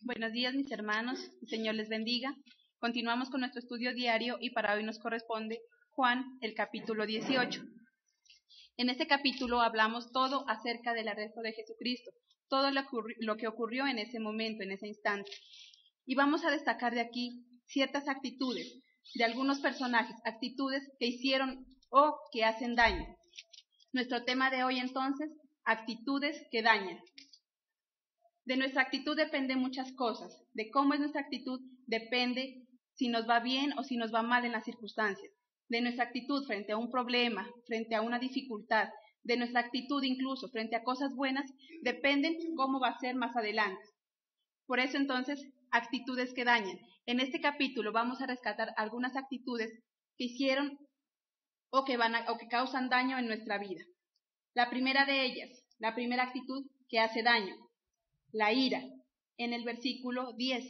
Buenos días, mis hermanos. El Señor les bendiga. Continuamos con nuestro estudio diario y para hoy nos corresponde Juan, el capítulo 18. En este capítulo hablamos todo acerca del arresto de Jesucristo, todo lo que ocurrió en ese momento, en ese instante. Y vamos a destacar de aquí ciertas actitudes de algunos personajes, actitudes que hicieron o que hacen daño. Nuestro tema de hoy entonces, actitudes que dañan. De nuestra actitud dependen muchas cosas. De cómo es nuestra actitud depende si nos va bien o si nos va mal en las circunstancias. De nuestra actitud frente a un problema, frente a una dificultad, de nuestra actitud incluso frente a cosas buenas, dependen cómo va a ser más adelante. Por eso entonces, actitudes que dañan. En este capítulo vamos a rescatar algunas actitudes que hicieron o que causan daño en nuestra vida. La primera de ellas, la primera actitud que hace daño, la ira, en el versículo 10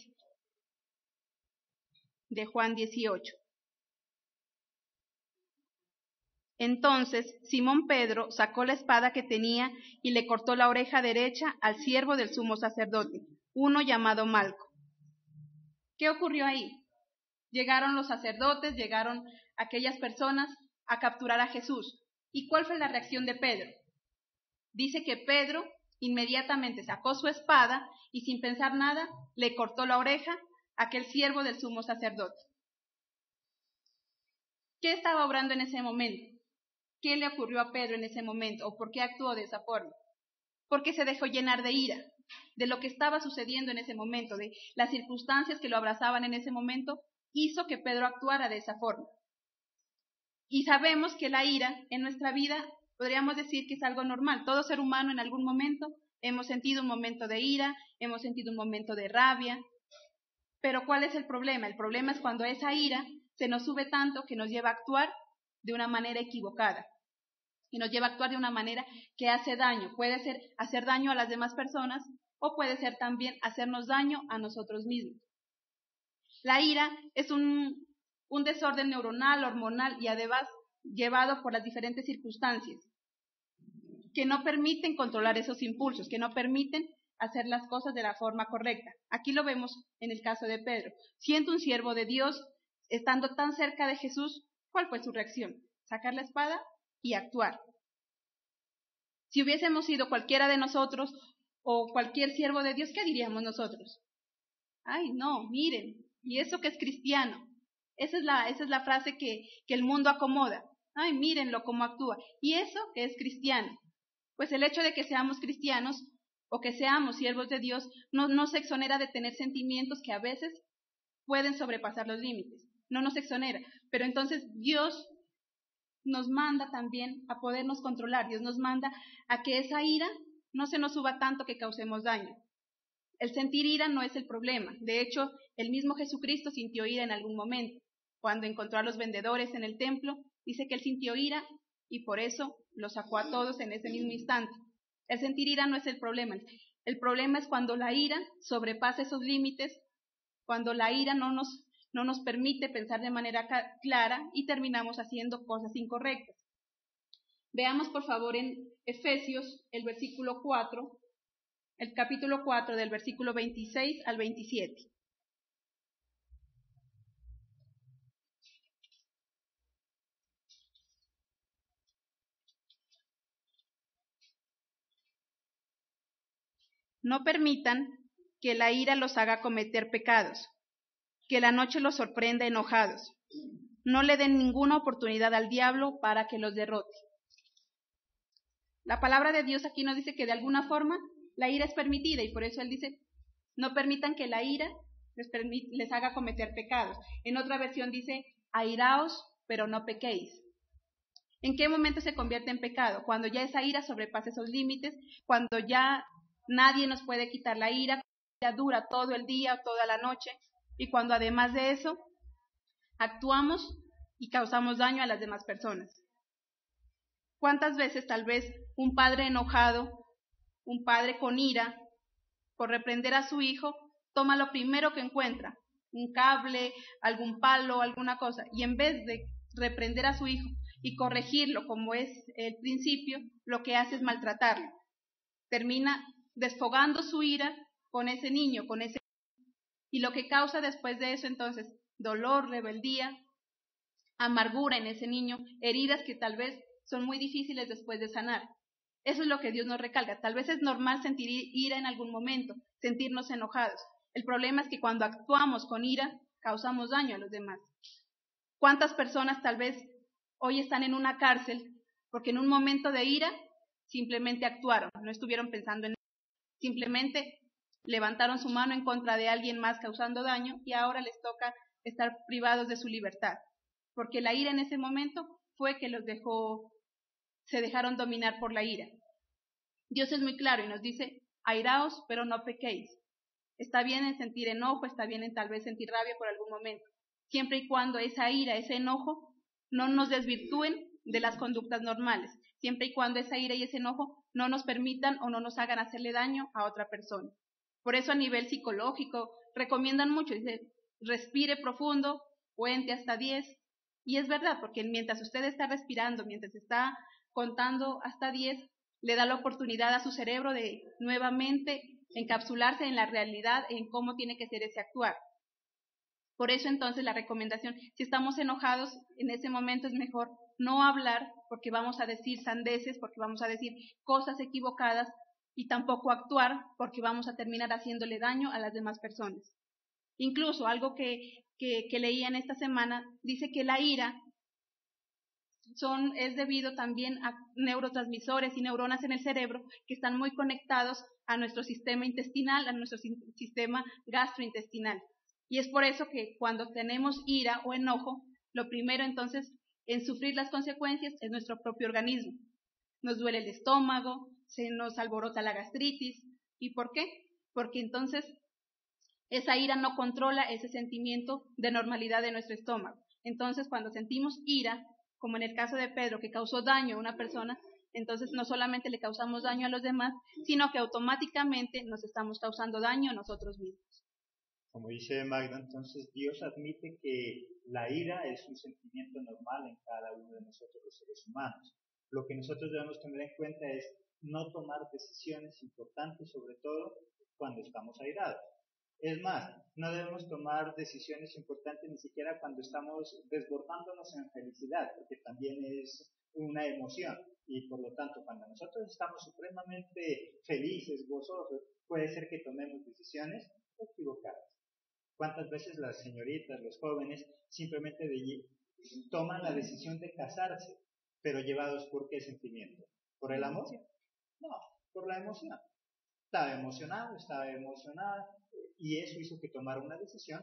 de Juan 18. Entonces Simón Pedro sacó la espada que tenía y le cortó la oreja derecha al siervo del sumo sacerdote, uno llamado Malco. ¿Qué ocurrió ahí? Llegaron los sacerdotes, llegaron aquellas personas a capturar a Jesús. ¿Y cuál fue la reacción de Pedro? Dice que Pedro inmediatamente sacó su espada y sin pensar nada le cortó la oreja a aquel siervo del sumo sacerdote. ¿Qué estaba obrando en ese momento? ¿Qué le ocurrió a Pedro en ese momento? ¿O por qué actuó de esa forma? Porque se dejó llenar de ira, de lo que estaba sucediendo en ese momento, de las circunstancias que lo abrazaban en ese momento, hizo que Pedro actuara de esa forma. Y sabemos que la ira en nuestra vida podríamos decir que es algo normal. Todo ser humano en algún momento hemos sentido un momento de ira, hemos sentido un momento de rabia. Pero ¿cuál es el problema? El problema es cuando esa ira se nos sube tanto que nos lleva a actuar de una manera equivocada. Y nos lleva a actuar de una manera que hace daño. Puede ser hacer daño a las demás personas o puede ser también hacernos daño a nosotros mismos. La ira es un desorden neuronal, hormonal y además llevado por las diferentes circunstancias que no permiten controlar esos impulsos, que no permiten hacer las cosas de la forma correcta. Aquí lo vemos en el caso de Pedro. Siendo un siervo de Dios, estando tan cerca de Jesús, ¿cuál fue su reacción? Sacar la espada y actuar. Si hubiésemos sido cualquiera de nosotros o cualquier siervo de Dios, ¿qué diríamos nosotros? Ay, no, miren, y eso que es cristiano. Esa es la frase que el mundo acomoda. Ay, mírenlo cómo actúa. Y eso que es cristiano. Pues el hecho de que seamos cristianos o que seamos siervos de Dios no nos exonera de tener sentimientos que a veces pueden sobrepasar los límites. No nos exonera. Pero entonces Dios nos manda también a podernos controlar. Dios nos manda a que esa ira no se nos suba tanto que causemos daño. El sentir ira no es el problema. De hecho, el mismo Jesucristo sintió ira en algún momento. Cuando encontró a los vendedores en el templo, dice que él sintió ira y por eso los sacó a todos en ese mismo instante. El sentir ira no es el problema. El problema es cuando la ira sobrepasa esos límites, cuando la ira no nos permite pensar de manera clara y terminamos haciendo cosas incorrectas. Veamos por favor en Efesios el versículo 4. El capítulo 4 del versículo 26 al 27. No permitan que la ira los haga cometer pecados, que la noche los sorprenda enojados. No le den ninguna oportunidad al diablo para que los derrote. La palabra de Dios aquí nos dice que de alguna forma la ira es permitida y por eso él dice, no permitan que la ira les haga cometer pecados. En otra versión dice, airaos, pero no pequéis. ¿En qué momento se convierte en pecado? Cuando ya esa ira sobrepasa esos límites, cuando ya nadie nos puede quitar la ira, ya dura todo el día o toda la noche, y cuando además de eso actuamos y causamos daño a las demás personas. ¿Cuántas veces tal vez un padre enojado, un padre con ira, por reprender a su hijo, toma lo primero que encuentra, un cable, algún palo, alguna cosa, y en vez de reprender a su hijo y corregirlo como es el principio, lo que hace es maltratarlo. Termina desfogando su ira con ese niño, con ese Y lo que causa después de eso entonces dolor, rebeldía, amargura en ese niño, heridas que tal vez son muy difíciles después de sanar. Eso es lo que Dios nos recalca. Tal vez es normal sentir ira en algún momento, sentirnos enojados. El problema es que cuando actuamos con ira, causamos daño a los demás. ¿Cuántas personas tal vez hoy están en una cárcel porque en un momento de ira simplemente actuaron, no estuvieron pensando en eso, simplemente levantaron su mano en contra de alguien más causando daño y ahora les toca estar privados de su libertad? Porque la ira en ese momento fue que se dejaron dominar por la ira. Dios es muy claro y nos dice, airaos, pero no pequéis. Está bien en sentir enojo, está bien en tal vez sentir rabia por algún momento, siempre y cuando esa ira, ese enojo, no nos desvirtúen de las conductas normales, siempre y cuando esa ira y ese enojo no nos permitan o no nos hagan hacerle daño a otra persona. Por eso a nivel psicológico recomiendan mucho, dice, respire profundo, cuente hasta 10, y es verdad, porque mientras usted está respirando, mientras está contando hasta 10, le da la oportunidad a su cerebro de nuevamente encapsularse en la realidad, en cómo tiene que ser ese actuar. Por eso entonces la recomendación, si estamos enojados, en ese momento es mejor no hablar, porque vamos a decir sandeces, porque vamos a decir cosas equivocadas, y tampoco actuar, porque vamos a terminar haciéndole daño a las demás personas. Incluso algo que leía en esta semana, dice que la ira es debido también a neurotransmisores y neuronas en el cerebro que están muy conectados a nuestro sistema intestinal, a nuestro sistema gastrointestinal. Y es por eso que cuando tenemos ira o enojo, lo primero entonces en sufrir las consecuencias es nuestro propio organismo. Nos duele el estómago, se nos alborota la gastritis. ¿Y por qué? Porque entonces esa ira no controla ese sentimiento de normalidad de nuestro estómago. Entonces cuando sentimos ira, como en el caso de Pedro, que causó daño a una persona, entonces no solamente le causamos daño a los demás, sino que automáticamente nos estamos causando daño a nosotros mismos. Como dice Magda, entonces Dios admite que la ira es un sentimiento normal en cada uno de nosotros los seres humanos. Lo que nosotros debemos tener en cuenta es no tomar decisiones importantes, sobre todo cuando estamos airados. Es más, no debemos tomar decisiones importantes ni siquiera cuando estamos desbordándonos en felicidad, porque también es una emoción. Y por lo tanto, cuando nosotros estamos supremamente felices, gozosos, puede ser que tomemos decisiones equivocadas. ¿Cuántas veces las señoritas, los jóvenes, simplemente toman la decisión de casarse, pero llevados por qué sentimiento? ¿Por el amor? No, por la emoción. Estaba emocionada, y eso hizo que tomara una decisión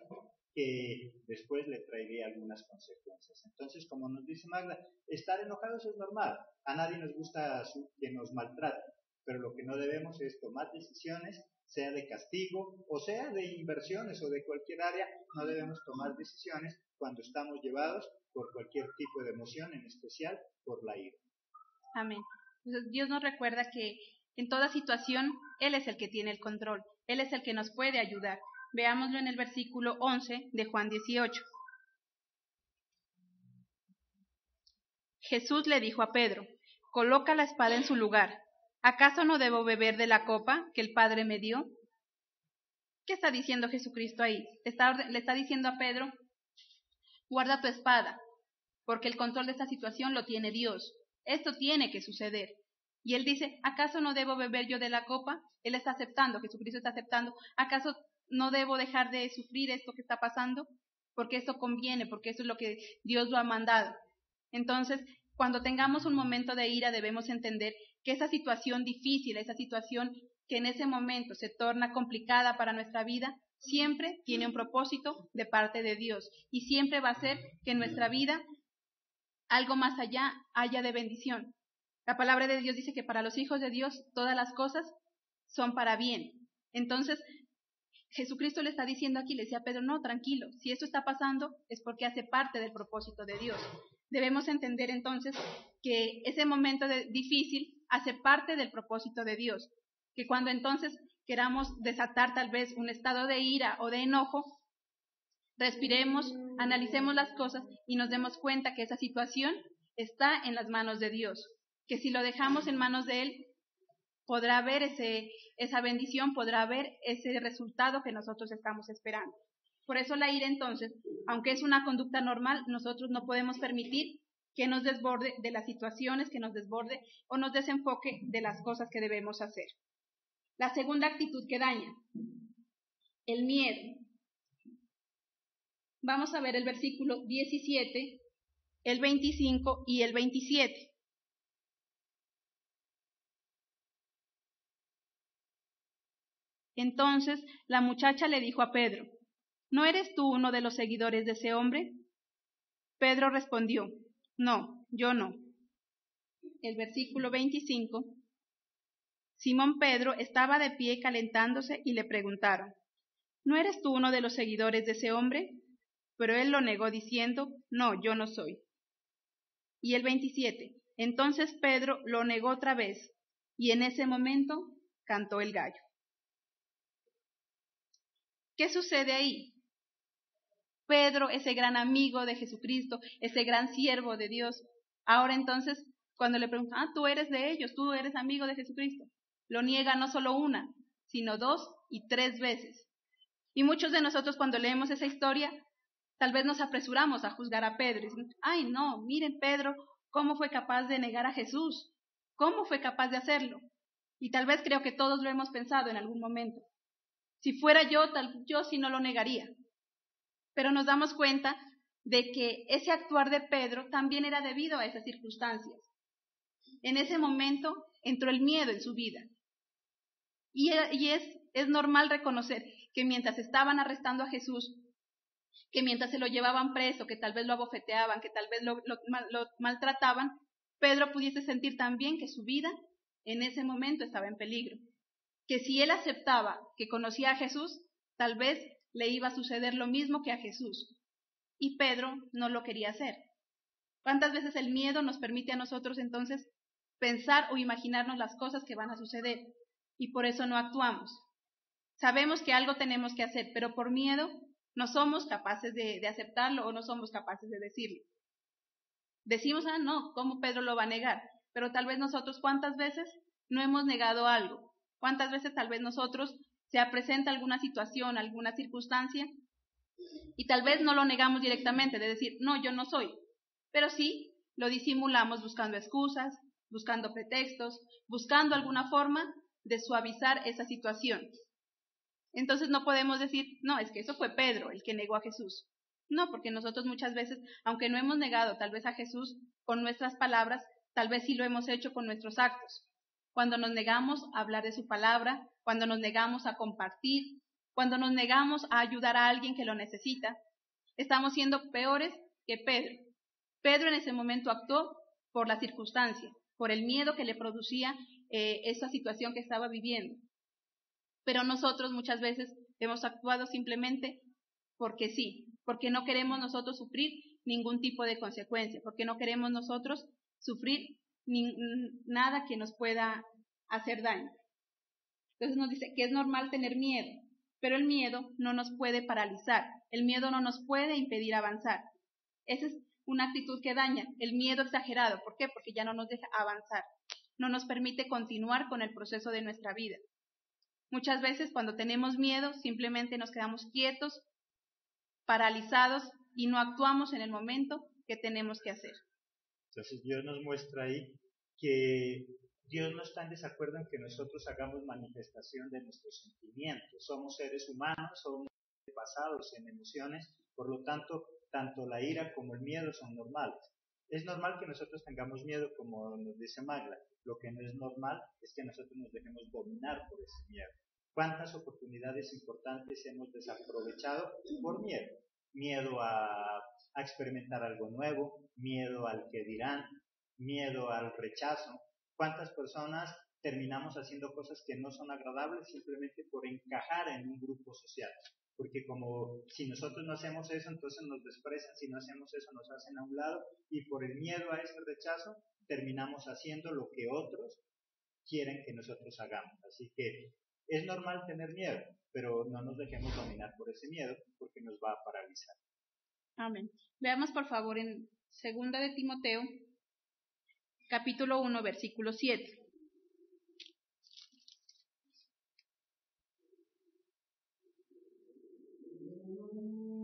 que después le traería algunas consecuencias. Entonces, como nos dice Magda, estar enojados es normal. A nadie nos gusta que nos maltraten, pero lo que no debemos es tomar decisiones, sea de castigo o sea de inversiones o de cualquier área. No debemos tomar decisiones cuando estamos llevados por cualquier tipo de emoción, en especial por la ira. Amén. Entonces, Dios nos recuerda que en toda situación Él es el que tiene el control, Él es el que nos puede ayudar. Veámoslo en el versículo 11 de Juan 18. Jesús le dijo a Pedro, coloca la espada en su lugar. ¿Acaso no debo beber de la copa que el Padre me dio? ¿Qué está diciendo Jesucristo ahí? Le está diciendo a Pedro, guarda tu espada, porque el control de esta situación lo tiene Dios. Esto tiene que suceder. Y él dice, ¿acaso no debo beber yo de la copa? Él está aceptando, Jesucristo está aceptando. ¿Acaso no debo dejar de sufrir esto que está pasando? Porque esto conviene, porque esto es lo que Dios lo ha mandado. Entonces, cuando tengamos un momento de ira, debemos entender que esa situación difícil, esa situación que en ese momento se torna complicada para nuestra vida, siempre tiene un propósito de parte de Dios. Y siempre va a ser que en nuestra vida algo más allá haya de bendición. La palabra de Dios dice que para los hijos de Dios todas las cosas son para bien. Entonces, Jesucristo le está diciendo aquí, le decía a Pedro, no, tranquilo, si esto está pasando es porque hace parte del propósito de Dios. Debemos entender entonces que ese momento difícil hace parte del propósito de Dios. Que cuando entonces queramos desatar tal vez un estado de ira o de enojo, respiremos, analicemos las cosas y nos demos cuenta que esa situación está en las manos de Dios. Que si lo dejamos en manos de Él, podrá haber esa bendición, podrá haber ese resultado que nosotros estamos esperando. Por eso la ira, entonces, aunque es una conducta normal, nosotros no podemos permitir que nos desborde de las situaciones, que nos desborde o nos desenfoque de las cosas que debemos hacer. La segunda actitud que daña, el miedo. Vamos a ver el versículo 17, el 25 y el 27. Entonces la muchacha le dijo a Pedro: ¿no eres tú uno de los seguidores de ese hombre? Pedro respondió: no, yo no. El versículo 25. Simón Pedro estaba de pie calentándose y le preguntaron: ¿no eres tú uno de los seguidores de ese hombre? Pero él lo negó diciendo: no, yo no soy. Y el 27. Entonces Pedro lo negó otra vez, y en ese momento cantó el gallo. ¿Qué sucede ahí? Pedro, ese gran amigo de Jesucristo, ese gran siervo de Dios, ahora entonces, cuando le preguntan: tú eres de ellos, tú eres amigo de Jesucristo, lo niega no solo una, sino 2 y 3 veces. Y muchos de nosotros, cuando leemos esa historia, tal vez nos apresuramos a juzgar a Pedro. Y decimos: ay, no, miren Pedro, cómo fue capaz de negar a Jesús, cómo fue capaz de hacerlo. Y tal vez creo que todos lo hemos pensado en algún momento. Si fuera yo sí no lo negaría. Pero nos damos cuenta de que ese actuar de Pedro también era debido a esas circunstancias. En ese momento entró el miedo en su vida. Y es normal reconocer que mientras estaban arrestando a Jesús, que mientras se lo llevaban preso, que tal vez lo abofeteaban, que tal vez lo maltrataban, Pedro pudiese sentir también que su vida en ese momento estaba en peligro. Que si él aceptaba que conocía a Jesús, tal vez le iba a suceder lo mismo que a Jesús. Y Pedro no lo quería hacer. ¿Cuántas veces el miedo nos permite a nosotros entonces pensar o imaginarnos las cosas que van a suceder? Y por eso no actuamos. Sabemos que algo tenemos que hacer, pero por miedo no somos capaces de aceptarlo o no somos capaces de decirlo. Decimos: no, ¿cómo Pedro lo va a negar? Pero tal vez nosotros, ¿cuántas veces no hemos negado algo? ¿Cuántas veces tal vez nosotros se presenta alguna situación, alguna circunstancia, y tal vez no lo negamos directamente, de decir: no, yo no soy, pero sí lo disimulamos buscando excusas, buscando pretextos, buscando alguna forma de suavizar esa situación? Entonces no podemos decir: no, es que eso fue Pedro el que negó a Jesús. No, porque nosotros muchas veces, aunque no hemos negado tal vez a Jesús con nuestras palabras, tal vez sí lo hemos hecho con nuestros actos. Cuando nos negamos a hablar de su palabra, cuando nos negamos a compartir, cuando nos negamos a ayudar a alguien que lo necesita, estamos siendo peores que Pedro. Pedro en ese momento actuó por la circunstancia, por el miedo que le producía esa situación que estaba viviendo. Pero nosotros muchas veces hemos actuado simplemente porque sí, porque no queremos nosotros sufrir ningún tipo de consecuencia, porque no queremos nosotros sufrir nada que nos pueda hacer daño. Entonces nos dice que es normal tener miedo, pero el miedo no nos puede paralizar, el miedo no nos puede impedir avanzar. Esa es una actitud que daña, el miedo exagerado. ¿Por qué? Porque ya no nos deja avanzar, no nos permite continuar con el proceso de nuestra vida. Muchas veces cuando tenemos miedo simplemente nos quedamos quietos, paralizados y no actuamos en el momento que tenemos que hacer. Entonces Dios nos muestra ahí que Dios no está en desacuerdo en que nosotros hagamos manifestación de nuestros sentimientos. Somos seres humanos, somos basados en emociones, por lo tanto, tanto la ira como el miedo son normales. Es normal que nosotros tengamos miedo, como nos dice Magla. Lo que no es normal es que nosotros nos dejemos dominar por ese miedo. ¿Cuántas oportunidades importantes hemos desaprovechado por miedo? Miedo a experimentar algo nuevo, miedo al que dirán, miedo al rechazo. ¿Cuántas personas terminamos haciendo cosas que no son agradables simplemente por encajar en un grupo social? Porque como si nosotros no hacemos eso, entonces nos desprecian, si no hacemos eso nos hacen a un lado, y por el miedo a ese rechazo terminamos haciendo lo que otros quieren que nosotros hagamos. Así que es normal tener miedo, pero no nos dejemos dominar por ese miedo, porque nos va a paralizar. Amén. Veamos por favor en 2 de Timoteo, capítulo 1, versículo 7.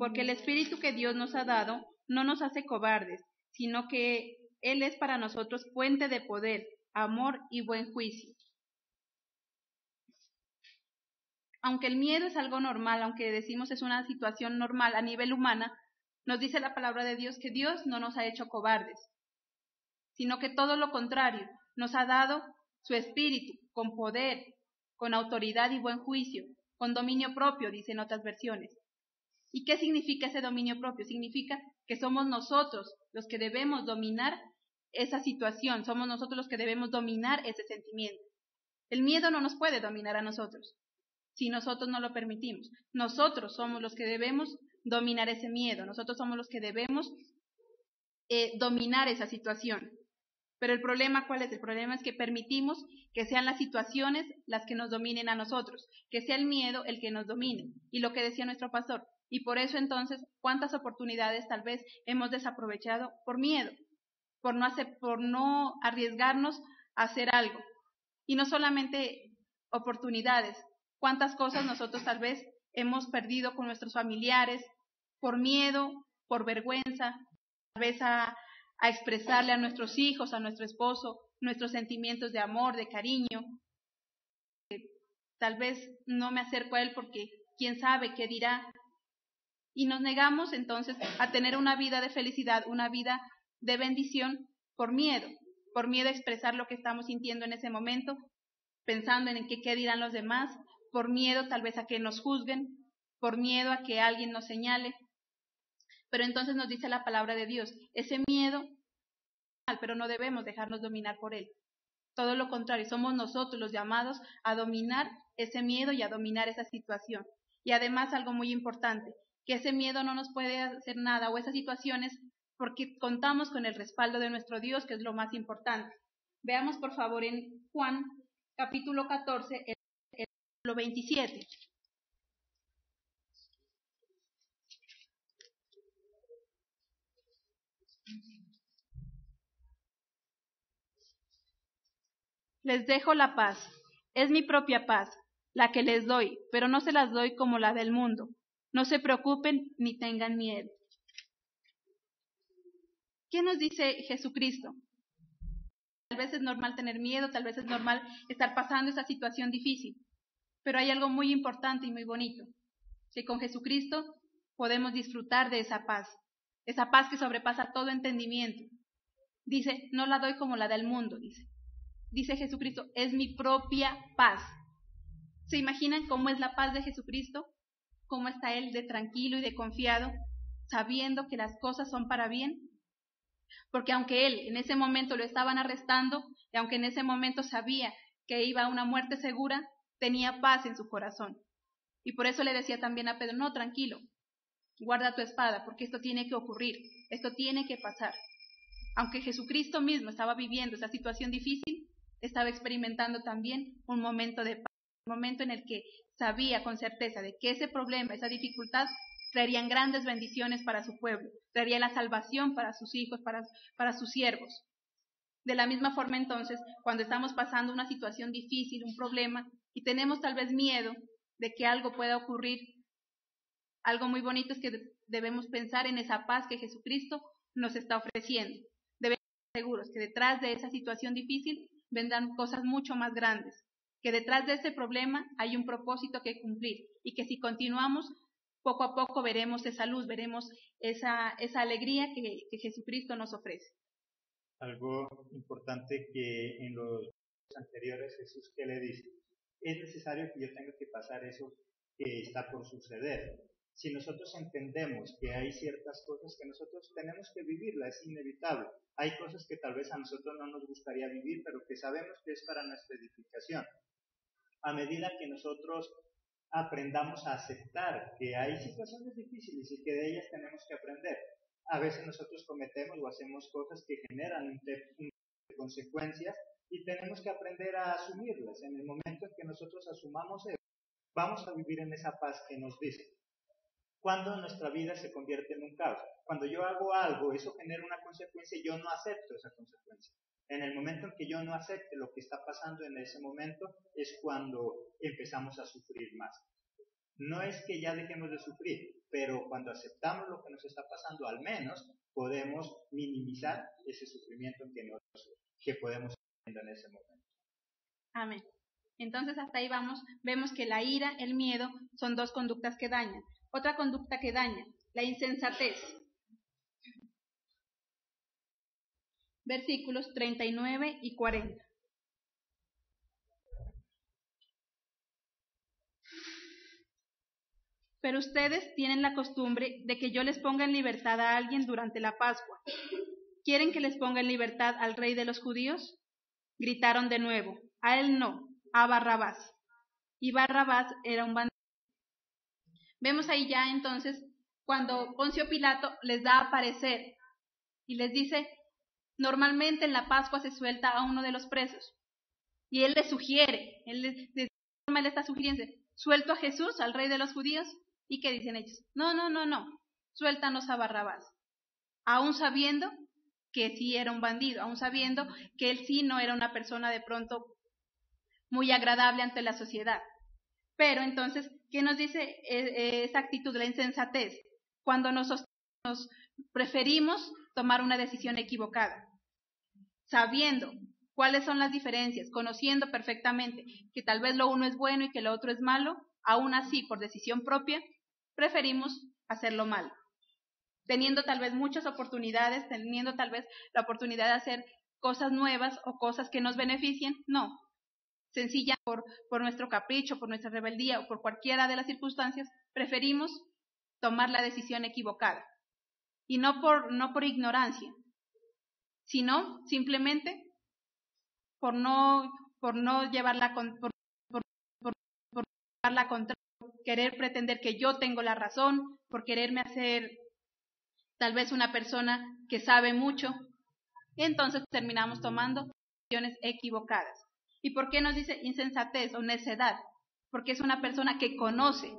porque el espíritu que Dios nos ha dado no nos hace cobardes, sino que Él es para nosotros fuente de poder, amor y buen juicio. Aunque el miedo es algo normal, aunque decimos es una situación normal a nivel humana, nos dice la palabra de Dios que Dios no nos ha hecho cobardes, sino que todo lo contrario, nos ha dado su espíritu con poder, con autoridad y buen juicio, con dominio propio, dicen otras versiones. ¿Y qué significa ese dominio propio? Significa que somos nosotros los que debemos dominar esa situación, somos nosotros los que debemos dominar ese sentimiento. El miedo no nos puede dominar a nosotros, si nosotros no lo permitimos. Nosotros somos los que debemos dominar ese miedo, nosotros somos los que debemos dominar esa situación. Pero el problema, ¿cuál es? El problema es que permitimos que sean las situaciones las que nos dominen a nosotros, que sea el miedo el que nos domine. Y lo que decía nuestro pastor. Y por eso entonces, ¿cuántas oportunidades tal vez hemos desaprovechado por miedo? Por no arriesgarnos a hacer algo. Y no solamente oportunidades, ¿cuántas cosas nosotros tal vez hemos perdido con nuestros familiares por miedo, por vergüenza, tal vez a expresarle a nuestros hijos, a nuestro esposo, nuestros sentimientos de amor, de cariño? Tal vez no me acerco a él porque quién sabe qué dirá. Y nos negamos entonces a tener una vida de felicidad, una vida de bendición por miedo a expresar lo que estamos sintiendo en ese momento, pensando en qué dirán los demás, por miedo tal vez a que nos juzguen, por miedo a que alguien nos señale. Pero entonces nos dice la palabra de Dios, ese miedo, pero no debemos dejarnos dominar por él. Todo lo contrario, somos nosotros los llamados a dominar ese miedo y a dominar esa situación. Y además algo muy importante, que ese miedo no nos puede hacer nada o esas situaciones porque contamos con el respaldo de nuestro Dios, que es lo más importante. Veamos por favor en Juan capítulo 14, el versículo 27. Les dejo la paz, es mi propia paz, la que les doy, pero no se las doy como la del mundo. No se preocupen ni tengan miedo. ¿Qué nos dice Jesucristo? Tal vez es normal tener miedo, tal vez es normal estar pasando esa situación difícil, pero hay algo muy importante y muy bonito, que con Jesucristo podemos disfrutar de esa paz que sobrepasa todo entendimiento. Dice, no la doy como la del mundo, dice Jesucristo, es mi propia paz. ¿Se imaginan cómo es la paz de Jesucristo? ¿Cómo está Él de tranquilo y de confiado, sabiendo que las cosas son para bien? Porque aunque Él en ese momento lo estaban arrestando, y aunque en ese momento sabía que iba a una muerte segura, tenía paz en su corazón. Y por eso le decía también a Pedro, no, tranquilo, guarda tu espada, porque esto tiene que ocurrir, esto tiene que pasar. Aunque Jesucristo mismo estaba viviendo esa situación difícil, estaba experimentando también un momento de paz, un momento en el que sabía con certeza de que ese problema, esa dificultad, traerían grandes bendiciones para su pueblo, traería la salvación para sus hijos, para sus siervos. De la misma forma entonces, cuando estamos pasando una situación difícil, un problema, y tenemos tal vez miedo de que algo pueda ocurrir, algo muy bonito es que debemos pensar en esa paz que Jesucristo nos está ofreciendo. Debemos estar seguros que detrás de esa situación difícil vendrán cosas mucho más grandes, que detrás de ese problema hay un propósito que cumplir y que si continuamos, poco a poco veremos esa luz, veremos esa alegría que Jesucristo nos ofrece. Algo importante que en los anteriores Jesús, ¿qué le dice? Es necesario que yo tenga que pasar eso que está por suceder. Si nosotros entendemos que hay ciertas cosas que nosotros tenemos que vivirla, es inevitable. Hay cosas que tal vez a nosotros no nos gustaría vivir, pero que sabemos que es para nuestra edificación. A medida que nosotros aprendamos a aceptar que hay situaciones difíciles y que de ellas tenemos que aprender, a veces nosotros cometemos o hacemos cosas que generan consecuencias y tenemos que aprender a asumirlas. En el momento en que nosotros asumamos eso, vamos a vivir en esa paz que nos dice. Cuando nuestra vida se convierte en un caos, cuando yo hago algo, eso genera una consecuencia y yo no acepto esa consecuencia. En el momento en que yo no acepte lo que está pasando en ese momento es cuando empezamos a sufrir más. No es que ya dejemos de sufrir, pero cuando aceptamos lo que nos está pasando, al menos podemos minimizar ese sufrimiento que podemos tener en ese momento. Amén. Entonces hasta ahí vemos que la ira, el miedo, son dos conductas que dañan. Otra conducta que daña, la insensatez. Versículos 39 y 40. Pero ustedes tienen la costumbre de que yo les ponga en libertad a alguien durante la Pascua. ¿Quieren que les ponga en libertad al rey de los judíos? Gritaron de nuevo. A él no, a Barrabás. Y Barrabás era un bandido. Vemos ahí ya entonces cuando Poncio Pilato les da a parecer y les dice, normalmente en la Pascua se suelta a uno de los presos. Y él les sugiere, él está sugiriendo, ¿suelto a Jesús, al rey de los judíos? ¿Y qué dicen ellos? No, suéltanos a Barrabás. Aún sabiendo que sí era un bandido, aún sabiendo que él sí no era una persona de pronto muy agradable ante la sociedad. Pero entonces, ¿qué nos dice esa actitud de la insensatez? Cuando nos preferimos tomar una decisión equivocada, sabiendo cuáles son las diferencias, conociendo perfectamente que tal vez lo uno es bueno y que lo otro es malo, aún así, por decisión propia, preferimos hacerlo malo. Teniendo tal vez muchas oportunidades, teniendo tal vez la oportunidad de hacer cosas nuevas o cosas que nos beneficien, no. Sencilla por nuestro capricho, por nuestra rebeldía o por cualquiera de las circunstancias, preferimos tomar la decisión equivocada. Y no por ignorancia, sino simplemente por no llevarla contra, querer pretender que yo tengo la razón, por quererme hacer tal vez una persona que sabe mucho, y entonces terminamos tomando decisiones equivocadas. ¿Y por qué nos dice insensatez o necedad? Porque es una persona que conoce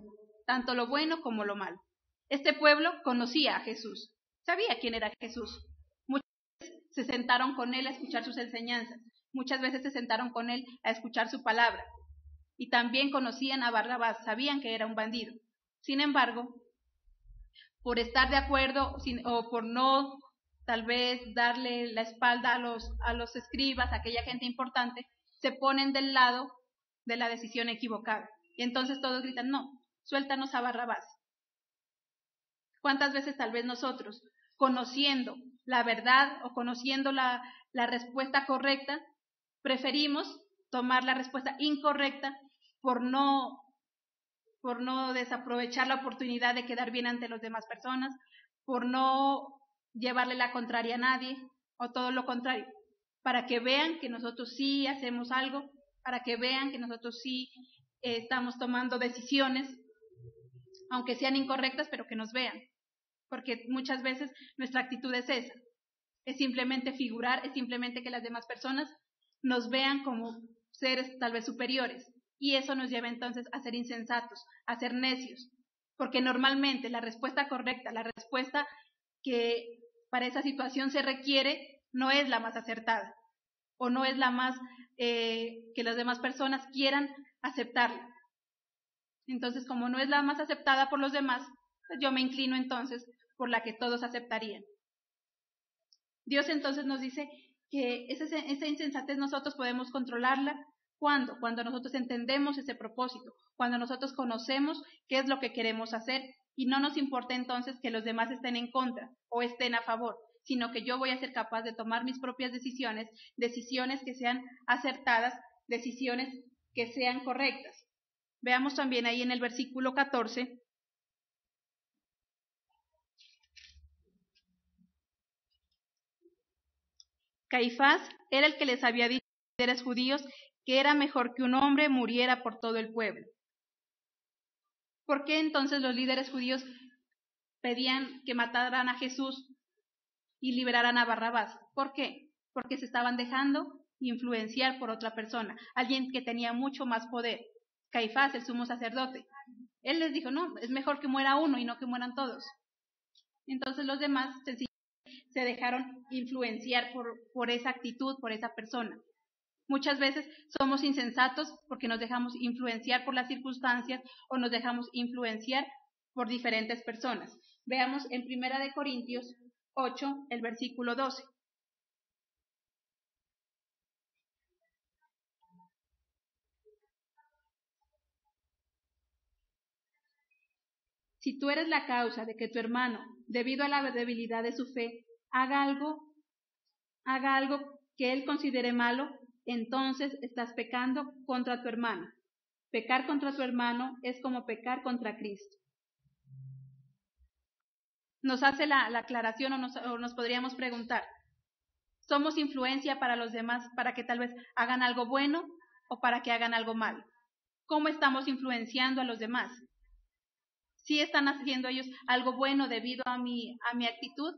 tanto lo bueno como lo malo. Este pueblo conocía a Jesús, sabía quién era Jesús. Muchas veces se sentaron con él a escuchar sus enseñanzas, muchas veces se sentaron con él a escuchar su palabra. Y también conocían a Barrabás, sabían que era un bandido. Sin embargo, por estar de acuerdo o por no tal vez darle la espalda a los escribas, a aquella gente importante, se ponen del lado de la decisión equivocada. Y entonces todos gritan, no, suéltanos a Barrabás. ¿Cuántas veces tal vez nosotros, conociendo la verdad o conociendo la respuesta correcta, preferimos tomar la respuesta incorrecta por no desaprovechar la oportunidad de quedar bien ante las demás personas, por no llevarle la contraria a nadie, o todo lo contrario, para que vean que nosotros sí hacemos algo, para que vean que nosotros sí estamos tomando decisiones, aunque sean incorrectas, pero que nos vean, porque muchas veces nuestra actitud es esa, es simplemente figurar, es simplemente que las demás personas nos vean como seres tal vez superiores, y eso nos lleva entonces a ser insensatos, a ser necios, porque normalmente la respuesta correcta, la respuesta que para esa situación se requiere, no es la más acertada, o no es la más que las demás personas quieran aceptarla. Entonces, como no es la más aceptada por los demás, pues yo me inclino entonces por la que todos aceptarían. Dios entonces nos dice que esa insensatez nosotros podemos controlarla. ¿Cuándo? Cuando nosotros entendemos ese propósito, cuando nosotros conocemos qué es lo que queremos hacer y no nos importa entonces que los demás estén en contra o estén a favor, sino que yo voy a ser capaz de tomar mis propias decisiones, decisiones que sean acertadas, decisiones que sean correctas. Veamos también ahí en el versículo 14. Caifás era el que les había dicho a los líderes judíos que era mejor que un hombre muriera por todo el pueblo. ¿Por qué entonces los líderes judíos pedían que mataran a Jesús y liberaran a Barrabás? ¿Por qué? Porque se estaban dejando influenciar por otra persona, alguien que tenía mucho más poder. Caifás, el sumo sacerdote. Él les dijo, no, es mejor que muera uno y no que mueran todos. Entonces los demás sencillamente se dejaron influenciar por esa actitud, por esa persona. Muchas veces somos insensatos porque nos dejamos influenciar por las circunstancias o nos dejamos influenciar por diferentes personas. Veamos en 1 Corintios 8, el versículo 12. Si tú eres la causa de que tu hermano, debido a la debilidad de su fe, haga algo que él considere malo, entonces estás pecando contra tu hermano. Pecar contra tu hermano es como pecar contra Cristo. Nos hace la aclaración o nos podríamos preguntar, ¿somos influencia para los demás para que tal vez hagan algo bueno o para que hagan algo malo? ¿Cómo estamos influenciando a los demás? ¿Sí están haciendo ellos algo bueno debido a mi actitud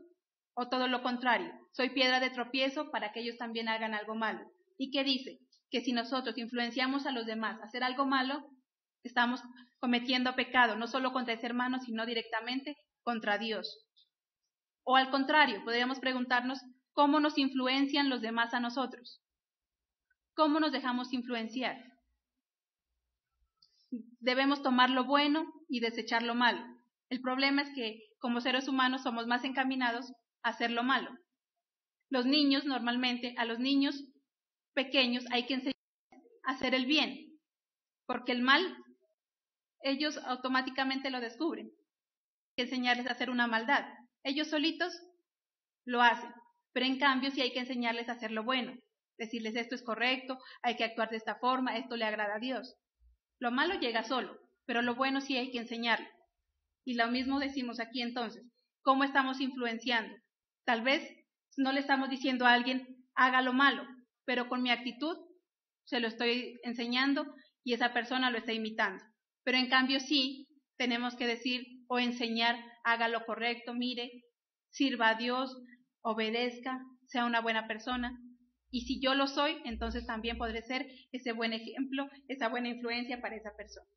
o todo lo contrario? Soy piedra de tropiezo para que ellos también hagan algo malo. ¿Y qué dice? Que si nosotros influenciamos a los demás a hacer algo malo, estamos cometiendo pecado, no solo contra ese hermano, sino directamente contra Dios. O al contrario, podríamos preguntarnos, ¿cómo nos influencian los demás a nosotros? ¿Cómo nos dejamos influenciar? Debemos tomar lo bueno y desechar lo malo. El problema es que como seres humanos somos más encaminados a hacer lo malo. Los niños, normalmente, a los niños pequeños hay que enseñar a hacer el bien, porque el mal ellos automáticamente lo descubren. Hay que enseñarles a hacer una maldad. Ellos solitos lo hacen, pero en cambio sí hay que enseñarles a hacer lo bueno, decirles esto es correcto, hay que actuar de esta forma, esto le agrada a Dios. Lo malo llega solo, pero lo bueno sí hay que enseñarlo. Y lo mismo decimos aquí entonces. ¿Cómo estamos influenciando? Tal vez no le estamos diciendo a alguien, haga lo malo, pero con mi actitud se lo estoy enseñando y esa persona lo está imitando. Pero en cambio sí tenemos que decir o enseñar, haga lo correcto, mire, sirva a Dios, obedezca, sea una buena persona. Y si yo lo soy, entonces también podré ser ese buen ejemplo, esa buena influencia para esa persona.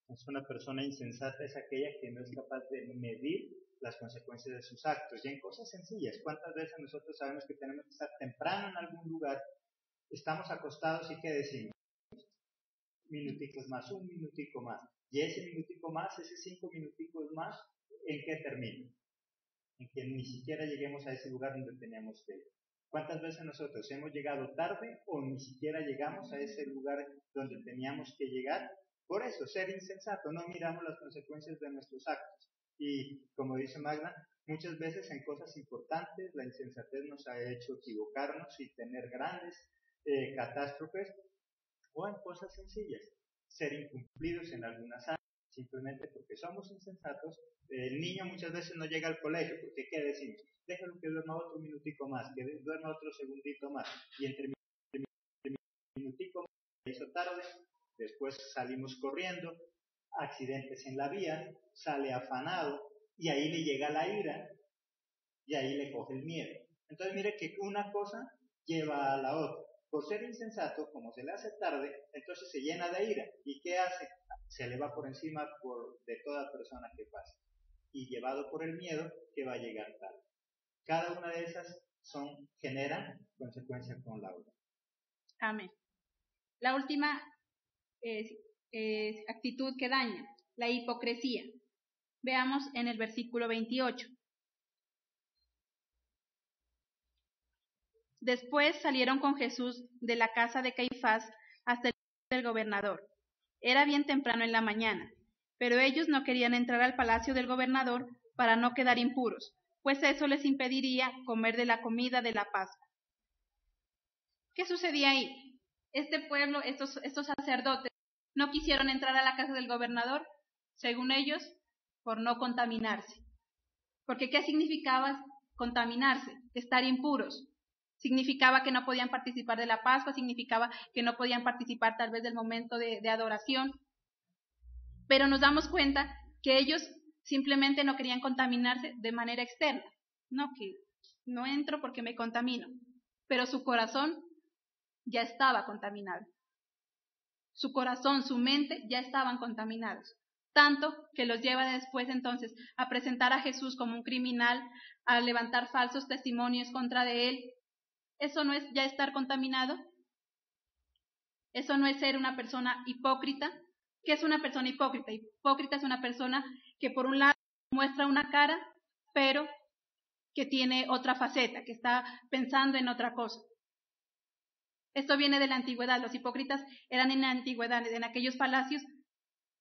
Es una persona insensata, es aquella que no es capaz de medir las consecuencias de sus actos. Y en cosas sencillas, ¿cuántas veces nosotros sabemos que tenemos que estar temprano en algún lugar? Estamos acostados y ¿qué decimos? Minuticos más, un minutico más. Y ese minutico más, ese 5 minuticos más, ¿en qué termina? En que ni siquiera lleguemos a ese lugar donde teníamos que ir. ¿Cuántas veces nosotros hemos llegado tarde o ni siquiera llegamos a ese lugar donde teníamos que llegar? Por eso, ser insensato, no miramos las consecuencias de nuestros actos. Y como dice Magda, muchas veces en cosas importantes la insensatez nos ha hecho equivocarnos y tener grandes catástrofes, o en cosas sencillas, ser incumplidos en algunas áreas, simplemente porque somos insensatos. El niño muchas veces no llega al colegio, porque ¿qué decimos? Déjalo que duerma otro minutico más, que duerma otro segundito más, y entre minutico más se hizo tarde, después salimos corriendo, accidentes en la vía, sale afanado, y ahí le llega la ira, y ahí le coge el miedo. Entonces mire que una cosa lleva a la otra. Por ser insensato, como se le hace tarde, entonces se llena de ira. ¿Y qué hace? Se le va por encima de toda persona que pasa. Y llevado por el miedo, que va a llegar tarde. Cada una de esas generan consecuencias con la otra. Amén. La última actitud que daña, la hipocresía. Veamos en el versículo 28. Después salieron con Jesús de la casa de Caifás hasta el del gobernador. Era bien temprano en la mañana, pero ellos no querían entrar al palacio del gobernador para no quedar impuros, pues eso les impediría comer de la comida de la Pascua. ¿Qué sucedía ahí? Este pueblo, estos sacerdotes, no quisieron entrar a la casa del gobernador, según ellos, por no contaminarse. Porque ¿qué significaba contaminarse? Estar impuros. Significaba que no podían participar de la Pascua, significaba que no podían participar tal vez del momento de adoración. Pero nos damos cuenta que ellos simplemente no querían contaminarse de manera externa. No, que no entro porque me contamino. Pero su corazón ya estaba contaminado. Su corazón, su mente ya estaban contaminados. Tanto que los lleva después entonces a presentar a Jesús como un criminal, a levantar falsos testimonios contra de él. ¿Eso no es ya estar contaminado? Eso no es ser una persona hipócrita. ¿Qué es una persona hipócrita? Hipócrita es una persona que por un lado muestra una cara, pero que tiene otra faceta, que está pensando en otra cosa. Esto viene de la antigüedad. Los hipócritas eran en la antigüedad, en aquellos palacios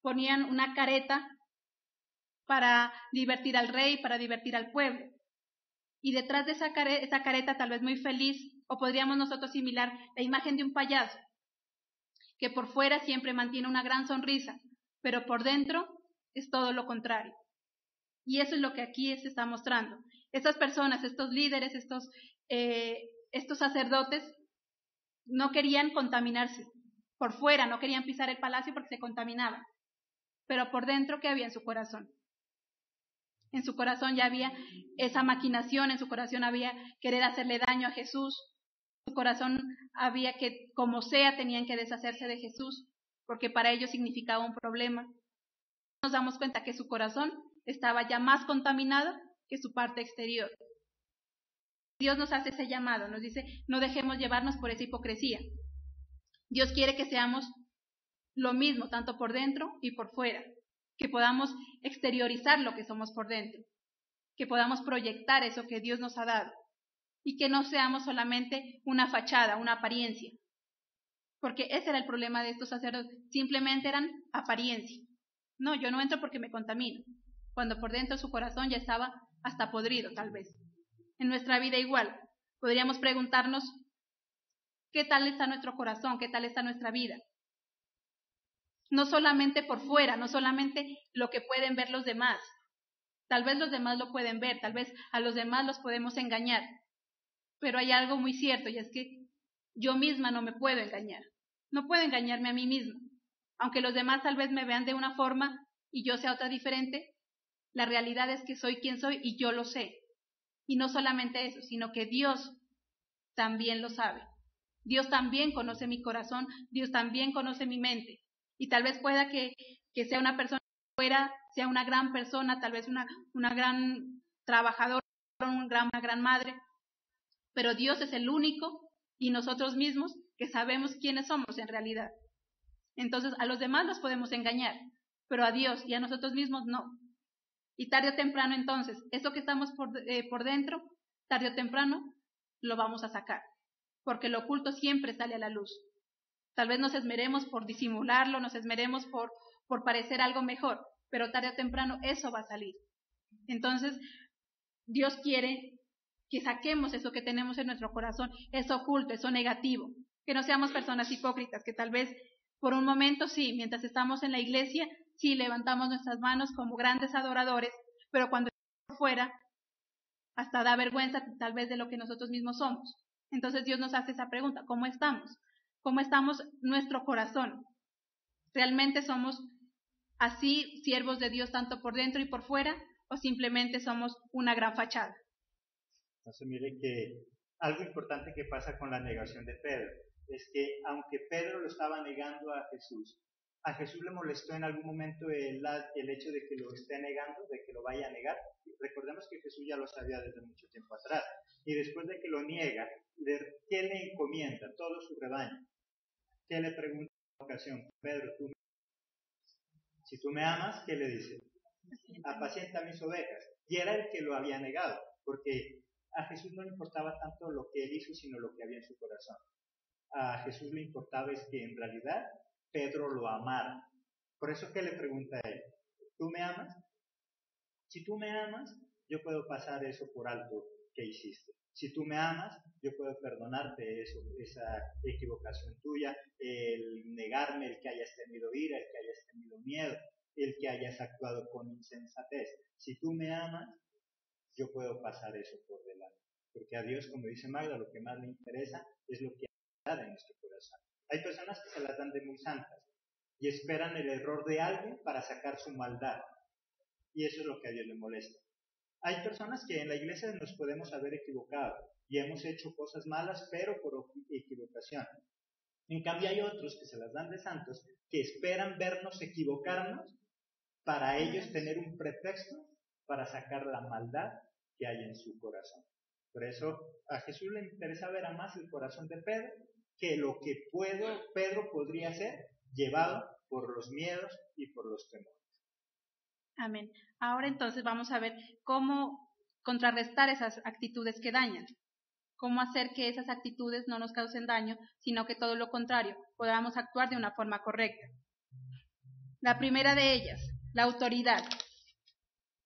ponían una careta para divertir al rey, para divertir al pueblo. Y detrás de esa careta tal vez muy feliz, o podríamos nosotros asimilar la imagen de un payaso, que por fuera siempre mantiene una gran sonrisa, pero por dentro es todo lo contrario. Y eso es lo que aquí se está mostrando. Estas personas, estos líderes, estos sacerdotes, no querían contaminarse. Por fuera no querían pisar el palacio porque se contaminaban. Pero por dentro, ¿qué había en su corazón? En su corazón ya había esa maquinación, en su corazón había querer hacerle daño a Jesús. En su corazón había que, como sea, tenían que deshacerse de Jesús, porque para ellos significaba un problema. Nos damos cuenta que su corazón estaba ya más contaminado que su parte exterior. Dios nos hace ese llamado, nos dice, no dejemos llevarnos por esa hipocresía. Dios quiere que seamos lo mismo, tanto por dentro y por fuera, que podamos exteriorizar lo que somos por dentro, que podamos proyectar eso que Dios nos ha dado, y que no seamos solamente una fachada, una apariencia, porque ese era el problema de estos sacerdotes, simplemente eran apariencia. No, yo no entro porque me contamino, cuando por dentro su corazón ya estaba hasta podrido, tal vez. En nuestra vida igual, podríamos preguntarnos, ¿qué tal está nuestro corazón? ¿Qué tal está nuestra vida? No solamente por fuera, no solamente lo que pueden ver los demás. Tal vez los demás lo pueden ver, tal vez a los demás los podemos engañar. Pero hay algo muy cierto, y es que yo misma no me puedo engañar. No puedo engañarme a mí misma. Aunque los demás tal vez me vean de una forma y yo sea otra diferente, la realidad es que soy quien soy y yo lo sé. Y no solamente eso, sino que Dios también lo sabe. Dios también conoce mi corazón, Dios también conoce mi mente. Y tal vez pueda que sea una persona fuera, sea una gran persona, tal vez una gran trabajadora, una gran madre, pero Dios es el único y nosotros mismos que sabemos quiénes somos en realidad. Entonces a los demás los podemos engañar, pero a Dios y a nosotros mismos no. Y tarde o temprano entonces, eso que estamos por dentro, tarde o temprano lo vamos a sacar, porque lo oculto siempre sale a la luz. Tal vez nos esmeremos por disimularlo, nos esmeremos por parecer algo mejor, pero tarde o temprano eso va a salir. Entonces, Dios quiere que saquemos eso que tenemos en nuestro corazón, eso oculto, eso negativo, que no seamos personas hipócritas, que tal vez por un momento sí, mientras estamos en la iglesia, sí levantamos nuestras manos como grandes adoradores, pero cuando estamos fuera, hasta da vergüenza tal vez de lo que nosotros mismos somos. Entonces Dios nos hace esa pregunta, ¿cómo estamos? ¿Cómo estamos nuestro corazón? ¿Realmente somos así siervos de Dios tanto por dentro y por fuera o simplemente somos una gran fachada? Entonces mire que algo importante que pasa con la negación de Pedro es que aunque Pedro lo estaba negando a Jesús le molestó en algún momento el hecho de que lo esté negando, de que lo vaya a negar. Recordemos que Jesús ya lo sabía desde mucho tiempo atrás. Y después de que lo niega, ¿qué le encomienda? Todo su rebaño. ¿Qué le pregunta en la ocasión? Pedro, si tú me amas, ¿qué le dice? Apacienta mis ovejas. Y era el que lo había negado, porque a Jesús no le importaba tanto lo que él hizo, sino lo que había en su corazón. A Jesús le importaba es que en realidad Pedro lo amara. Por eso que le pregunta a él, ¿tú me amas? Si tú me amas, yo puedo pasar eso por alto que hiciste. Si tú me amas, yo puedo perdonarte eso, esa equivocación tuya, el negarme, el que hayas tenido ira, el que hayas tenido miedo, el que hayas actuado con insensatez. Si tú me amas, yo puedo pasar eso por delante. Porque a Dios, como dice Magda, lo que más le interesa es lo que hay en nuestro corazón. Hay personas que se las dan de muy santas y esperan el error de alguien para sacar su maldad. Y eso es lo que a Dios le molesta. Hay personas que en la iglesia nos podemos haber equivocado y hemos hecho cosas malas, pero por equivocación. En cambio hay otros que se las dan de santos, que esperan vernos equivocarnos para ellos tener un pretexto para sacar la maldad que hay en su corazón. Por eso a Jesús le interesa ver más el corazón de Pedro que lo que Pedro podría hacer, llevado por los miedos y por los temores. Amén. Ahora entonces vamos a ver cómo contrarrestar esas actitudes que dañan. Cómo hacer que esas actitudes no nos causen daño, sino que todo lo contrario, podamos actuar de una forma correcta. La primera de ellas, la autoridad.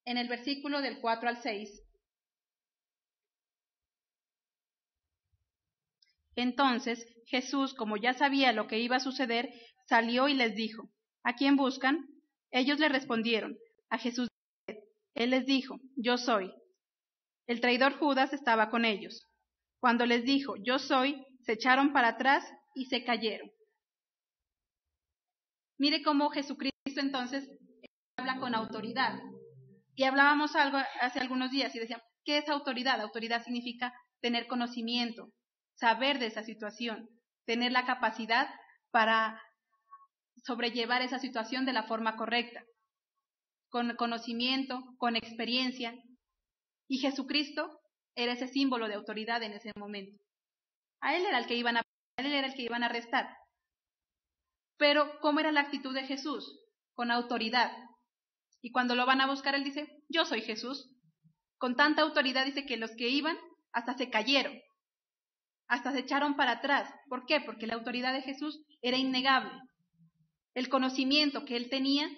En el versículo del 4 al 6. Entonces Jesús, como ya sabía lo que iba a suceder, salió y les dijo: ¿A quién buscan? Ellos le respondieron: a Jesús de Nazaret. Él les dijo: Yo soy. El traidor Judas estaba con ellos. Cuando les dijo: Yo soy, se echaron para atrás y se cayeron. Mire cómo Jesucristo entonces habla con autoridad. Y hablábamos algo hace algunos días y decíamos, ¿qué es autoridad? Autoridad significa tener conocimiento, saber de esa situación, tener la capacidad para sobrellevar esa situación de la forma correcta, con conocimiento, con experiencia. Y Jesucristo era ese símbolo de autoridad en ese momento. A él era el que iban a arrestar. Pero ¿cómo era la actitud de Jesús? Con autoridad. Y cuando lo van a buscar, él dice: Yo soy Jesús. Con tanta autoridad dice que los que iban hasta se cayeron, hasta se echaron para atrás. ¿Por qué? Porque la autoridad de Jesús era innegable. El conocimiento que él tenía,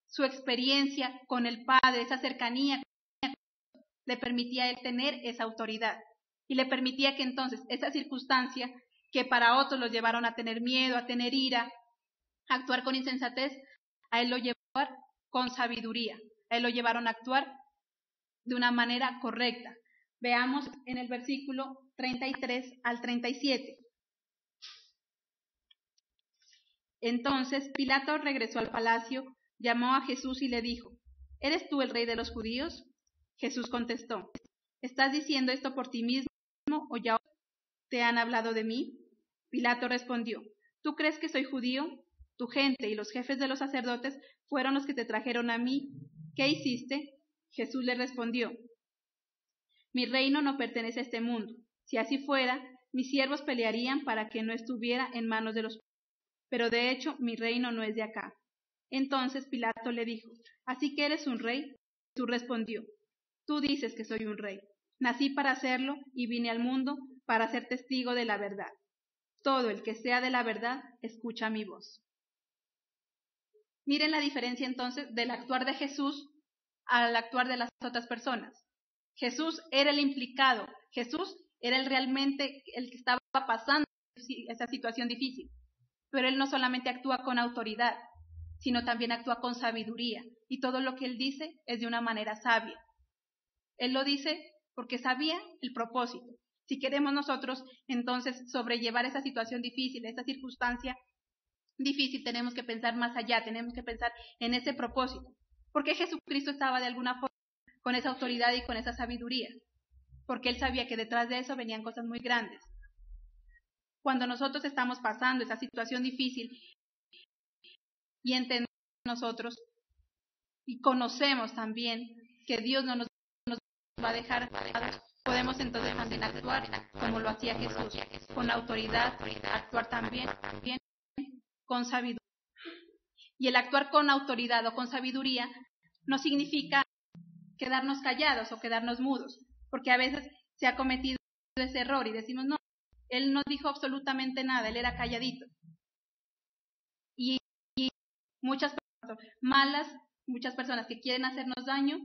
su experiencia con el Padre, esa cercanía, le permitía a él tener esa autoridad. Y le permitía que entonces esa circunstancia que para otros los llevaron a tener miedo, a tener ira, a actuar con insensatez, a él lo llevó a actuar con sabiduría. A él lo llevaron a actuar de una manera correcta. Veamos en el versículo 33 al 37. Entonces Pilato regresó al palacio, llamó a Jesús y le dijo: ¿Eres tú el rey de los judíos? Jesús contestó: ¿Estás diciendo esto por ti mismo o ya te han hablado de mí? Pilato respondió: ¿Tú crees que soy judío? Tu gente y los jefes de los sacerdotes fueron los que te trajeron a mí. ¿Qué hiciste? Jesús le respondió: Mi reino no pertenece a este mundo. Si así fuera, mis siervos pelearían para que no estuviera en manos de los... Pero de hecho, mi reino no es de acá. Entonces Pilato le dijo: ¿Así que eres un rey? Jesús respondió: Tú dices que soy un rey. Nací para hacerlo y vine al mundo para ser testigo de la verdad. Todo el que sea de la verdad, escucha mi voz. Miren la diferencia entonces del actuar de Jesús al actuar de las otras personas. Jesús era el implicado, Jesús era realmente el que estaba pasando esa situación difícil. Pero él no solamente actúa con autoridad, sino también actúa con sabiduría. Y todo lo que él dice es de una manera sabia. Él lo dice porque sabía el propósito. Si queremos nosotros entonces sobrellevar esa situación difícil, esa circunstancia difícil, tenemos que pensar más allá, tenemos que pensar en ese propósito. Porque Jesucristo estaba de alguna forma con esa autoridad y con esa sabiduría. Porque él sabía que detrás de eso venían cosas muy grandes. Cuando nosotros estamos pasando esa situación difícil y entendemos nosotros y conocemos también que Dios no nos va a dejar, podemos entonces también actuar como lo hacía Jesús, con autoridad, actuar también con sabiduría. Y el actuar con autoridad o con sabiduría no significa quedarnos callados o quedarnos mudos, porque a veces se ha cometido ese error y decimos: no, él no dijo absolutamente nada, él era calladito. Y muchas personas malas, muchas personas que quieren hacernos daño,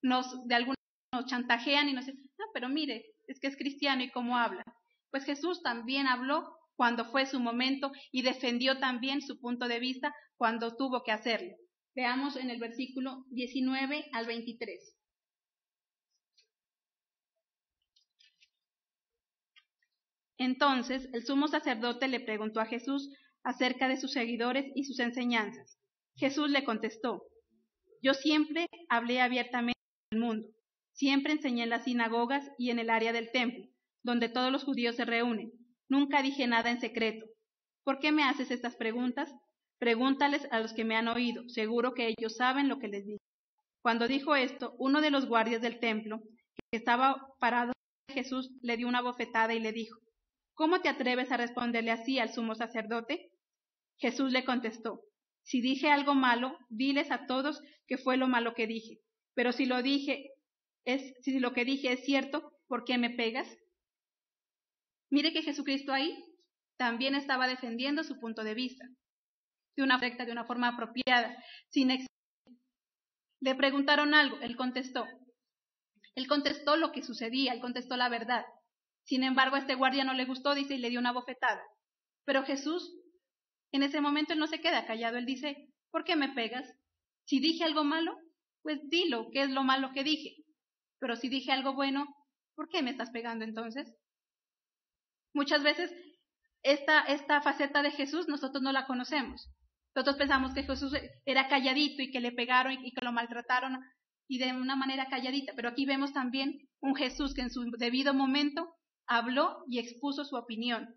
de alguna manera nos chantajean y nos dicen: no, pero mire, es que es cristiano y cómo habla. Pues Jesús también habló cuando fue su momento y defendió también su punto de vista cuando tuvo que hacerlo. Veamos en el versículo 19 al 23. Entonces el sumo sacerdote le preguntó a Jesús acerca de sus seguidores y sus enseñanzas. Jesús le contestó: Yo siempre hablé abiertamente al mundo. Siempre enseñé en las sinagogas y en el área del templo, donde todos los judíos se reúnen. Nunca dije nada en secreto. ¿Por qué me haces estas preguntas? Pregúntales a los que me han oído. Seguro que ellos saben lo que les digo. Cuando dijo esto, uno de los guardias del templo, que estaba parado, Jesús le dio una bofetada y le dijo: ¿cómo te atreves a responderle así al sumo sacerdote? Jesús le contestó, si dije algo malo, diles a todos que fue lo malo que dije. Pero si lo que dije es cierto, ¿por qué me pegas? Mire que Jesucristo ahí también estaba defendiendo su punto de vista, de una forma apropiada, sin Le preguntaron algo, él contestó lo que sucedía, él contestó la verdad. Sin embargo, a este guardia no le gustó, dice, y le dio una bofetada. Pero Jesús, en ese momento, él no se queda callado, él dice, ¿por qué me pegas? Si dije algo malo, pues dilo, ¿qué es lo malo que dije? Pero si dije algo bueno, ¿por qué me estás pegando entonces? Muchas veces esta faceta de Jesús nosotros no la conocemos. Nosotros pensamos que Jesús era calladito y que le pegaron y que lo maltrataron y de una manera calladita, pero aquí vemos también un Jesús que en su debido momento habló y expuso su opinión.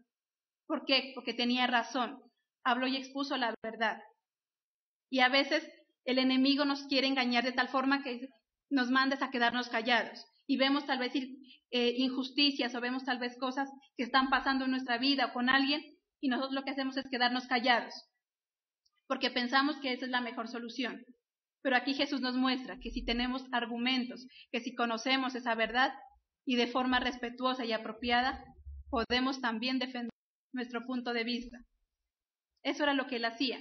¿Por qué? Porque tenía razón. Habló y expuso la verdad. Y a veces el enemigo nos quiere engañar de tal forma que nos mandes a quedarnos callados. Y vemos tal vez injusticias o vemos tal vez cosas que están pasando en nuestra vida o con alguien y nosotros lo que hacemos es quedarnos callados porque pensamos que esa es la mejor solución. Pero aquí Jesús nos muestra que si tenemos argumentos, que si conocemos esa verdad y de forma respetuosa y apropiada, podemos también defender nuestro punto de vista. Eso era lo que él hacía.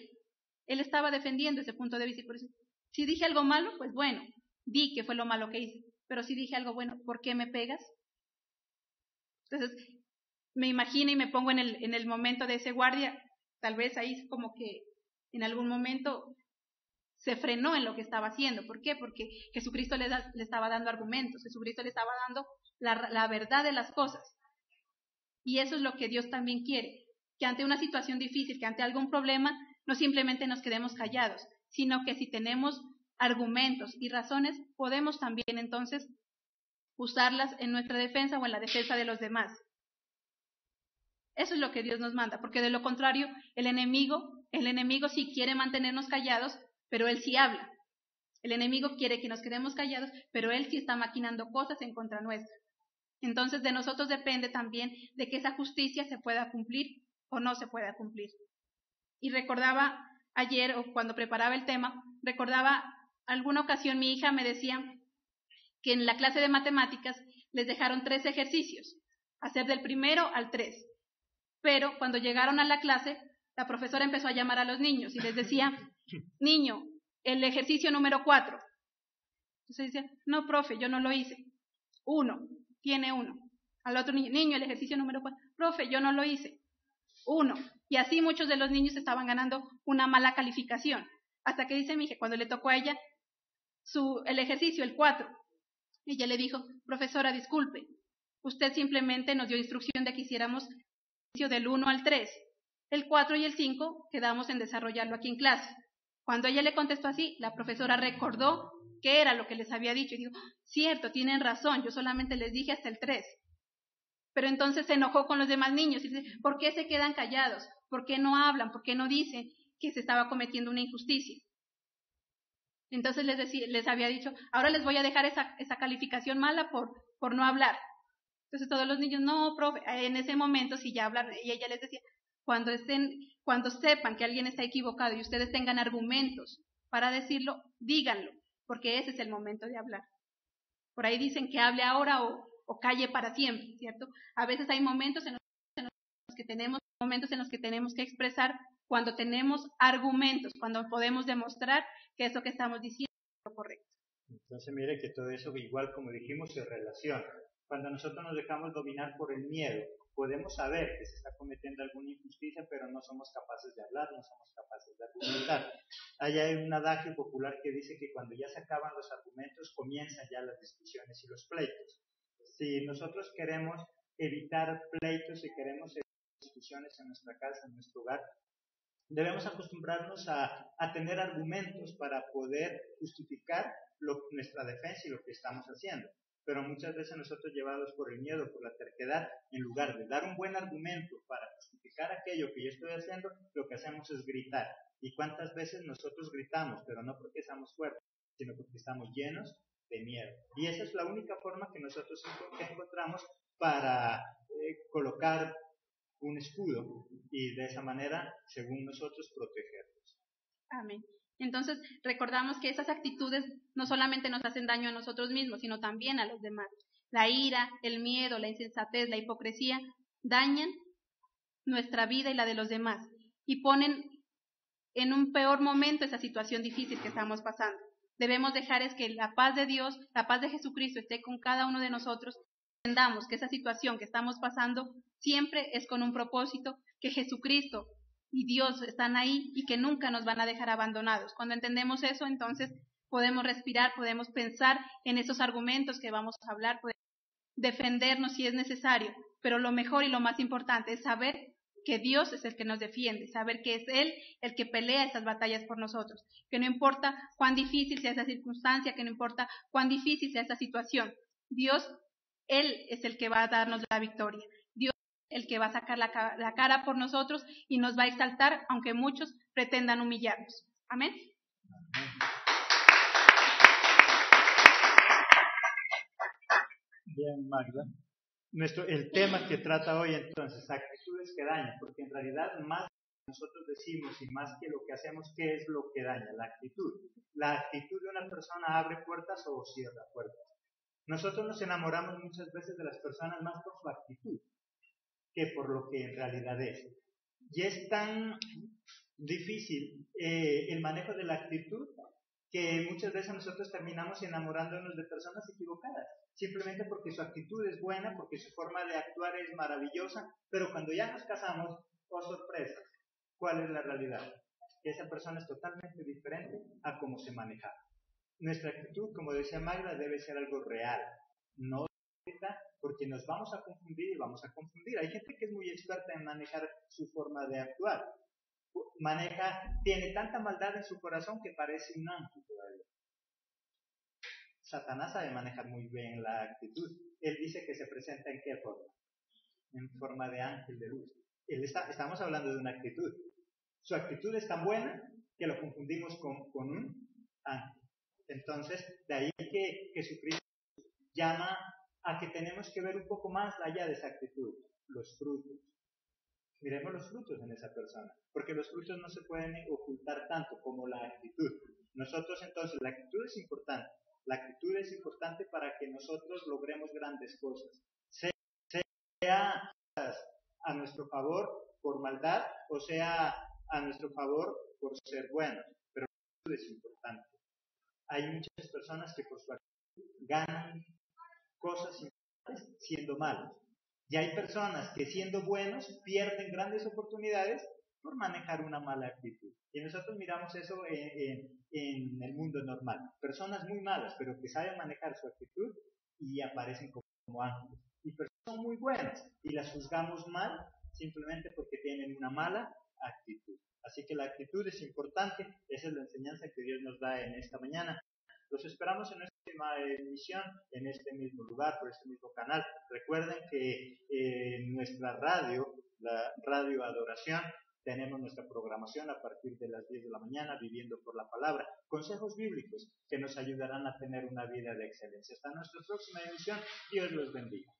Él estaba defendiendo ese punto de vista y por eso, si dije algo malo, pues bueno, di que fue lo malo que hice. Pero si dije algo bueno, ¿por qué me pegas? Entonces, me imagino y me pongo en el momento de ese guardia, tal vez ahí como que en algún momento se frenó en lo que estaba haciendo. ¿Por qué? Porque Jesucristo le estaba dando argumentos, Jesucristo le estaba dando la verdad de las cosas. Y eso es lo que Dios también quiere, que ante una situación difícil, que ante algún problema, no simplemente nos quedemos callados, sino que si tenemos argumentos y razones, podemos también entonces usarlas en nuestra defensa o en la defensa de los demás. Eso es lo que Dios nos manda, porque de lo contrario, el enemigo sí quiere mantenernos callados, pero él sí habla. El enemigo quiere que nos quedemos callados, pero él sí está maquinando cosas en contra nuestra. Entonces de nosotros depende también de que esa justicia se pueda cumplir o no se pueda cumplir. Y recordaba ayer, o cuando preparaba el tema, recordaba alguna ocasión mi hija me decía que en la clase de matemáticas les dejaron 3 ejercicios, hacer del 1 al 3. Pero cuando llegaron a la clase, la profesora empezó a llamar a los niños y les decía, niño, el ejercicio número 4. Entonces decía, no, profe, yo no lo hice. 1, tiene 1. Al otro niño, el ejercicio número 4. Profe, yo no lo hice. 1. Y así muchos de los niños estaban ganando una mala calificación. Hasta que dice mi hija, cuando le tocó a ella el ejercicio, el 4, ella le dijo, profesora, disculpe, usted simplemente nos dio instrucción de que hiciéramos del 1 al 3. El 4 y el 5 quedamos en desarrollarlo aquí en clase. Cuando ella le contestó así, la profesora recordó qué era lo que les había dicho y dijo, cierto, tienen razón, yo solamente les dije hasta el 3. Pero entonces se enojó con los demás niños y dice, ¿por qué se quedan callados? ¿Por qué no hablan? ¿Por qué no dicen que se estaba cometiendo una injusticia? Entonces les había dicho, ahora les voy a dejar esa calificación mala por no hablar. Entonces todos los niños, no, profe, en ese momento si ya hablan, y ella les decía, cuando sepan que alguien está equivocado y ustedes tengan argumentos para decirlo, díganlo, porque ese es el momento de hablar. Por ahí dicen que hable ahora o calle para siempre, ¿cierto? A veces hay momentos en los que tenemos que expresar cuando tenemos argumentos, cuando podemos demostrar que eso que estamos diciendo es lo correcto. Entonces mire que todo eso, igual como dijimos, se relaciona. Cuando nosotros nos dejamos dominar por el miedo, podemos saber que se está cometiendo alguna injusticia, pero no somos capaces de hablar, no somos capaces de argumentar. Allá hay un adagio popular que dice que cuando ya se acaban los argumentos, comienzan ya las discusiones y los pleitos. Si nosotros queremos evitar pleitos, si queremos evitar discusiones en nuestra casa, en nuestro hogar, debemos acostumbrarnos a tener argumentos para poder justificar nuestra defensa y lo que estamos haciendo. Pero muchas veces nosotros, llevados por el miedo, por la terquedad, en lugar de dar un buen argumento para justificar aquello que yo estoy haciendo, lo que hacemos es gritar. ¿Y cuántas veces nosotros gritamos? Pero no porque estamos fuertes, sino porque estamos llenos de miedo. Y esa es la única forma que nosotros encontramos para colocar un escudo y de esa manera, según nosotros, protegernos. Amén. Entonces, recordamos que esas actitudes no solamente nos hacen daño a nosotros mismos, sino también a los demás. La ira, el miedo, la insensatez, la hipocresía dañan nuestra vida y la de los demás y ponen en un peor momento esa situación difícil que estamos pasando. Debemos dejar es que la paz de Dios, la paz de Jesucristo esté con cada uno de nosotros. Entendamos que esa situación que estamos pasando siempre es con un propósito, que Jesucristo y Dios están ahí y que nunca nos van a dejar abandonados. Cuando entendemos eso, entonces podemos respirar, podemos pensar en esos argumentos que vamos a hablar, podemos defendernos si es necesario, pero lo mejor y lo más importante es saber que Dios es el que nos defiende, saber que es Él el que pelea estas batallas por nosotros, que no importa cuán difícil sea esa circunstancia, que no importa cuán difícil sea esa situación, Dios, Él es el que va a darnos la victoria, Dios es el que va a sacar la cara por nosotros y nos va a exaltar, aunque muchos pretendan humillarnos. Amén. Bien, Magda. El tema que trata hoy entonces, actitudes que dañan, porque en realidad más que nosotros decimos y más que lo que hacemos, ¿qué es lo que daña? La actitud. La actitud de una persona abre puertas o cierra puertas. Nosotros nos enamoramos muchas veces de las personas más por su actitud que por lo que en realidad es. Y es tan difícil el manejo de la actitud que muchas veces nosotros terminamos enamorándonos de personas equivocadas, simplemente porque su actitud es buena, porque su forma de actuar es maravillosa, pero cuando ya nos casamos, oh sorpresa, ¿cuál es la realidad? Que esa persona es totalmente diferente a cómo se maneja. Nuestra actitud, como decía Magda, debe ser algo real, no porque nos vamos a confundir y vamos a confundir. Hay gente que es muy experta en manejar su forma de actuar. Tiene tanta maldad en su corazón que parece un ángel todavía. Satanás sabe manejar muy bien la actitud. Él dice que se presenta ¿en qué forma? En forma de ángel de luz. Estamos hablando de una actitud. Su actitud es tan buena que lo confundimos con un ángel. Entonces, de ahí que Jesucristo llama a que tenemos que ver un poco más allá de esa actitud, los frutos. Miremos los frutos en esa persona, porque los frutos no se pueden ocultar tanto como la actitud. Nosotros entonces, la actitud es importante. La actitud es importante para que nosotros logremos grandes cosas. Sea a nuestro favor por maldad o sea a nuestro favor por ser buenos. Pero la actitud es importante. Hay muchas personas que por su actitud ganan cosas importantes siendo malos. Y hay personas que siendo buenos pierden grandes oportunidades por manejar una mala actitud. Y nosotros miramos eso en el mundo normal. Personas muy malas, pero que saben manejar su actitud y aparecen como ángeles. Y personas muy buenas y las juzgamos mal simplemente porque tienen una mala actitud. Así que la actitud es importante. Esa es la enseñanza que Dios nos da en esta mañana. Los esperamos en nuestra próxima emisión, en este mismo lugar, por este mismo canal. Recuerden que en nuestra radio, la Radio Adoración, tenemos nuestra programación a partir de las 10 de la mañana, Viviendo por la Palabra. Consejos bíblicos que nos ayudarán a tener una vida de excelencia. Hasta nuestra próxima emisión. Dios los bendiga.